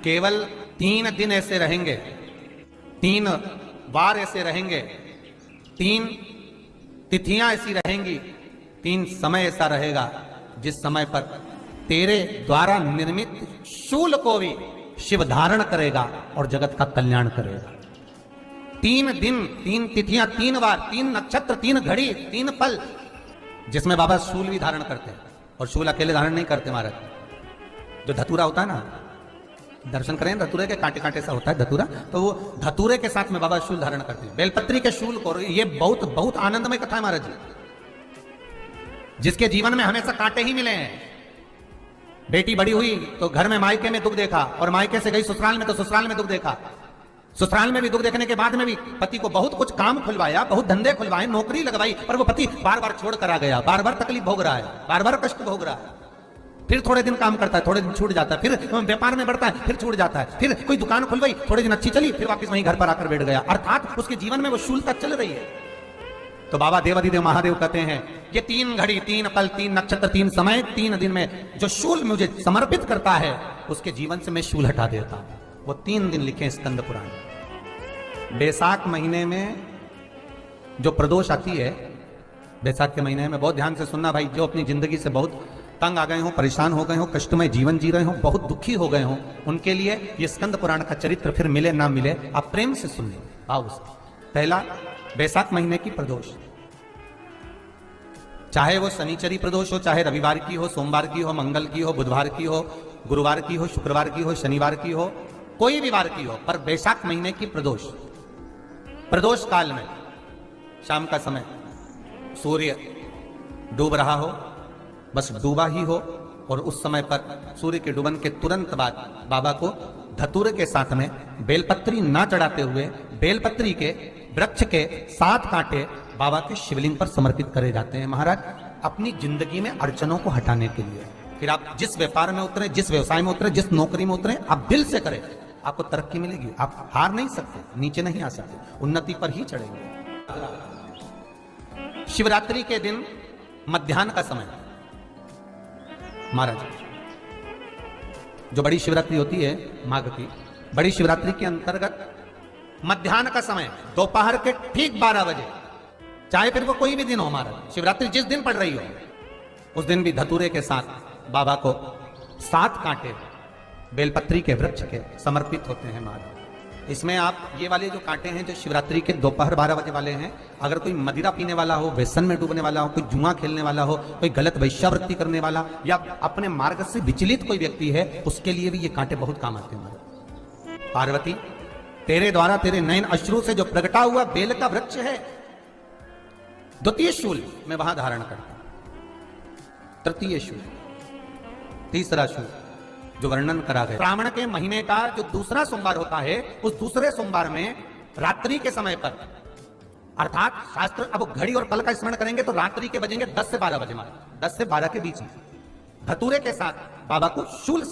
केवल 3 दिन ऐसे रहेंगे, 3 बार ऐसे रहेंगे, 3 तिथियां ऐसी रहेंगी, 3 समय ऐसा रहेगा जिस समय पर तेरे द्वारा निर्मित शूल को भी शिव धारण करेगा और जगत का कल्याण करेगा। 3 दिन, 3 तिथियां, 3 बार, 3 नक्षत्र, 3 घड़ी, 3 पल, जिसमें बाबा शूल भी धारण करते हैं। और शूल अकेले धारण नहीं करते महाराज, जो धतूरा होता है ना, दर्शन करें धतूरे के, कांटे कांटे सा होता है धतूरा, तो वो धतूरे के साथ में बाबा शूल धारण करते हैं, बेलपत्री के शूल को। ये बहुत बहुत आनंदमय कथा है महाराज जी, जिसके जीवन में हमेशा कांटे ही मिले हैं। बेटी बड़ी हुई तो घर में मायके में दुख देखा, और मायके से गई ससुराल में तो ससुराल में दुख देखा। ससुराल में भी दुख देखने के बाद में भी पति को बहुत कुछ काम खुलवाया, बहुत धंधे खुलवाए, नौकरी लगवाई, पर वो पति बार बार छोड़ कर आ गया, बार बार तकलीफ भोग रहा है, बार बार कष्ट भोग रहा है। फिर थोड़े दिन काम करता है, थोड़े दिन छूट जाता है, फिर व्यापार में बढ़ता है, फिर छूट जाता है, फिर कोई दुकान खुलवाई, थोड़े दिन अच्छी चली, फिर वापस वहीं घर पर आकर बैठ गया। अर्थात उसके जीवन में वो शूलता चल रही है। तो बाबा देवाधिदेव महादेव कहते हैं, ये 3 घड़ी, 3 पल, 3 नक्षत्र, 3 समय, 3 दिन में जो शूल मुझे समर्पित करता है, उसके जीवन से मैं शूल हटा देता हूं। वो 3 दिन लिखे स्कंद पुराण। बैसाख महीने में जो प्रदोष आती है, बैसाख के महीने में बहुत ध्यान से सुनना भाई, जो अपनी जिंदगी से बहुत तंग आ गए हो, परेशान हो गए हो, कष्टमय जीवन जी रहे हो, बहुत दुखी हो गए हो, उनके लिए ये स्कंद पुराण का चरित्र फिर मिले ना मिले, आप प्रेम से सुन लो। आओ, पहला बैसाख महीने की प्रदोष, चाहे वो शनिचरी प्रदोष हो, चाहे रविवार की हो, सोमवार की हो, मंगल की हो, बुधवार की हो, गुरुवार की हो, शुक्रवार की हो, शनिवार की हो, कोई भी वार की हो, पर बैसाख महीने की प्रदोष, प्रदोष काल में शाम का समय सूर्य डूब रहा हो, बस डूबा ही हो, और उस समय पर सूर्य के डूबन के तुरंत बाद बाबा को धतूरे के साथ में बेलपत्री ना चढ़ाते हुए बेलपत्री के वृक्ष के 7 कांटे बाबा के शिवलिंग पर समर्पित करे जाते हैं महाराज, अपनी जिंदगी में अड़चनों को हटाने के लिए। फिर आप जिस व्यापार में उतरे, जिस व्यवसाय में उतरे, जिस नौकरी में उतरे, आप दिल से करें, आपको तरक्की मिलेगी। आप हार नहीं सकते, नीचे नहीं आ सकते, उन्नति पर ही चढ़ेंगे। शिवरात्रि के दिन मध्याह्न का समय महाराज, जो बड़ी शिवरात्रि होती है माघ की, बड़ी शिवरात्रि के अंतर्गत मध्याह्न का समय दोपहर के ठीक 12 बजे, चाहे फिर वो कोई भी दिन हो महाराज, शिवरात्रि जिस दिन पड़ रही हो, उस दिन भी धतूरे के साथ बाबा को 7 कांटे बेलपत्री के वृक्ष के समर्पित होते हैं महाराज। इसमें आप ये वाले जो कांटे हैं, जो शिवरात्रि के दोपहर 12 बजे वाले हैं, अगर कोई मदिरा पीने वाला हो, व्यसन में डूबने वाला हो, कोई जुआ खेलने वाला हो, कोई गलत वैश्यावृत्ति करने वाला, या अपने मार्ग से विचलित कोई व्यक्ति है, उसके लिए भी ये कांटे बहुत काम आते हैं। पार्वती, तेरे द्वारा तेरे नयन अश्रु से जो प्रगटा हुआ बेल का वृक्ष है, द्वितीय शूल मैं वहां धारण करता हूं, तृतीय शूल, तीसरा शूल जो वर्णन करा गया। श्रावण के महीने का जो दूसरा सोमवार होता है, उस दूसरे सोमवार में रात्रि के समय पर, अर्थात शास्त्र अब घड़ी और पल का स्मरण करेंगे तो रात्रि के बजेंगे 10 से 12 बजे, 10 से 12 के बीच में धतूरे के साथ बाबा को शूल